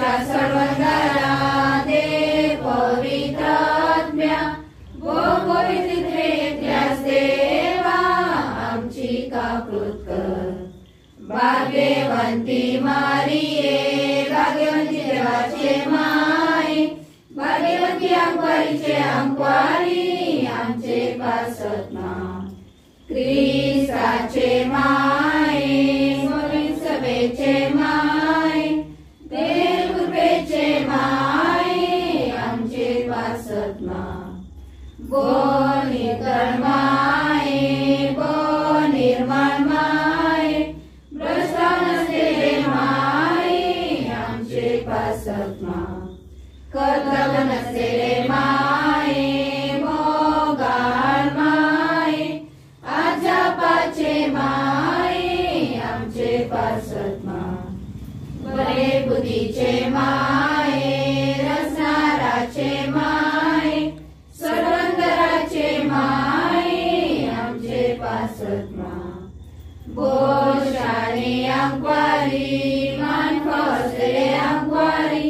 देवाच्या सर्वंगाला दे पवित्रात्म्या गोवित्र्यास देवा आमची काकृत कर. भाग्यवंती मारिये भाग्यवंती देवाचे माय भाग्यवंती अंकवारीचे अंकवारी आमचे पासत्मा. ख्रिस्ताचे माय गोविंद सभेचे माय देवकृपेचे माय आमचे पासत्मा. निर्मळ माय भ्रष्ट नसलेले माय आमचे पासत्मा. कर्तव्य नसलेले माय मोगाळ माय आजापाचे माय आमचे पासत्मा. बरे बुद्धीचे माय रसनाराचे माय सर्वंतराचे माय आमचे पासत्मा. बोशाने अंकवारी मान फसलेले अंकवारी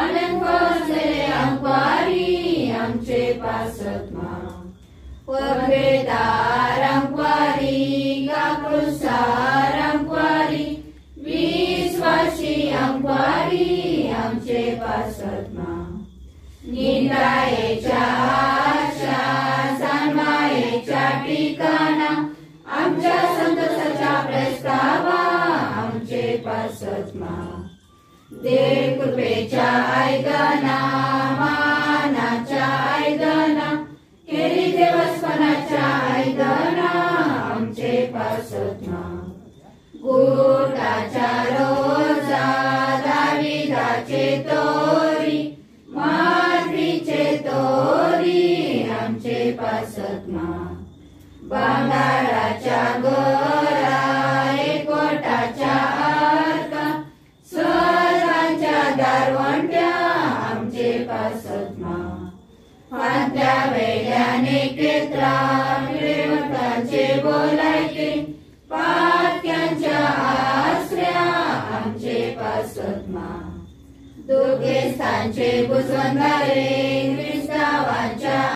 आनंद फसलेले अंकवारी आमचे पासत्मा. परवेदार अंकवारी काकृसार अंकवारी विश्वासी अंकवारी आमचे पासत्मा. निंदायेच्या आशा सन्मायेच्या ठिकाणा आमच्या संतोषाच्या प्रस्तावा आमचे पासत्मा. देव कृपेच्या ऐगना मानाच्या ऐगना केली देवस्पनाच्या ऐगना आमचे पासत्मा. गुटाच्या रोजा दाविदाचे तोरी मातृचे तोरी आमचे पासत्मा. बांगाराच्या गोरा एकवटाच्या अर्का सर्वांच्या दारवंट्या आमचे पासत्मा. फांद्या वेल्याने केत्रा प्रेमतांचे बोलायचे पात्यांच्या आश्रया आमचे पासत्मा. दुर्गेस्थानचे बुजवंदारे ख्रिस्तावांचे